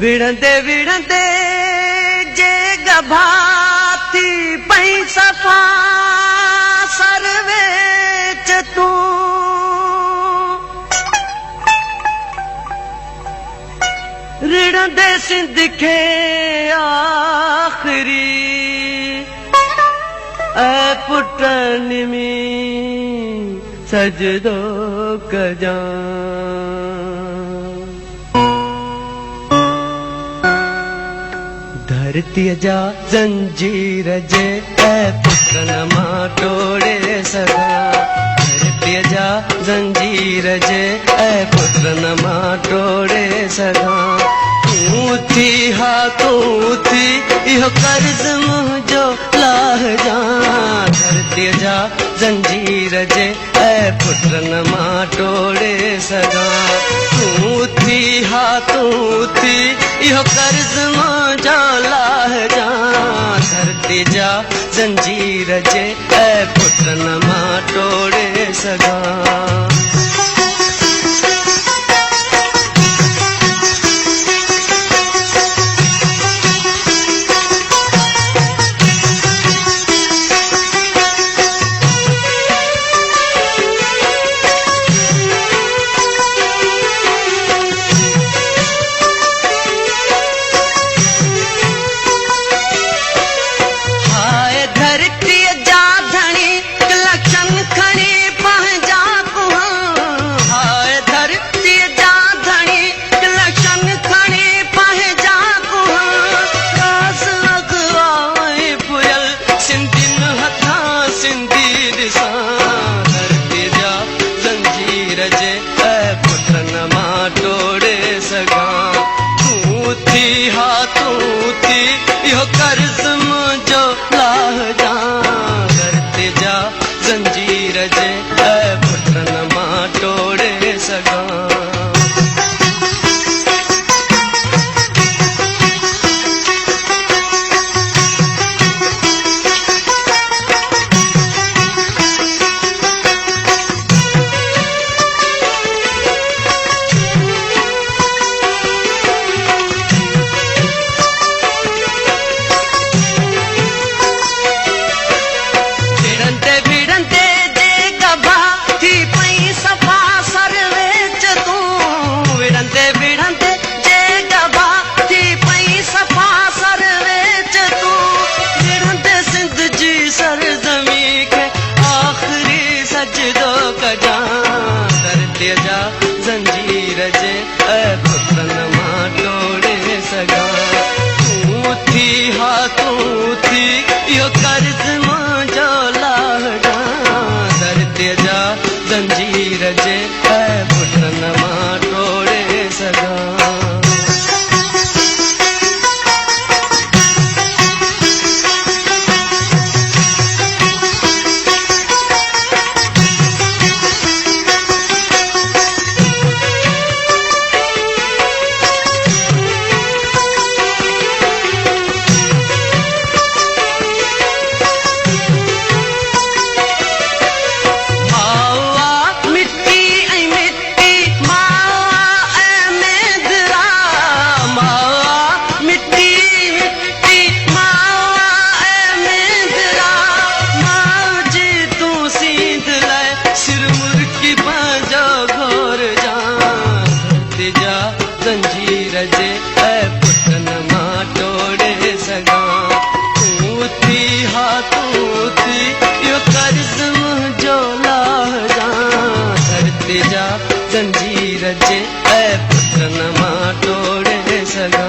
विढ़ंदे विढ़ंदे जे गभाती पई सफ़ा सरवेच तूं रिढ़ंदे सिंध खे आख़िरी ऐ पुट निमी सजदो कजां धरतीअ जा ज़ंजीर जे ऐ पुट न मां टोड़े सघां धरतीअ जा ज़ंजीर जे ऐ पुट न मां टोड़े सघां तूं थी हा तूं थी इहो कर्ज़ मुंहिंजो लाहिजां धरतीअ जा ज़ंजीर जे ऐं पुट न मां टोड़े सघां तूं थी हा तूं थी इहो कर्ज़ मुंहिंजो लाहिजां धरती जा ज़ंजीर जे ऐं पुट न मां टोड़े सघां इहो कर्ज़ मुंहिंजो लाहिजां धरती जा ज़ंजीर जे ऐं पुट न मां टोड़े सघां धरतीअ जा ज़ंजीर जे ऐं पुट न मां टोड़े सघां तूं थी हा तूं थी इहो कर्ज़ मुंहिंजो लाहिजां धरतीअ जा ज़ंजीर जे ऐं पुट न मां टोड़े सघां ज़ंजीर जे ऐं पुट न मां टोड़े सघां तूं थी हा तूं थी इहो कर्ज़ मुंहिंजो लाहिजां धरती जा ज़ंजीर जे ऐं पुट न मां टोड़े सघां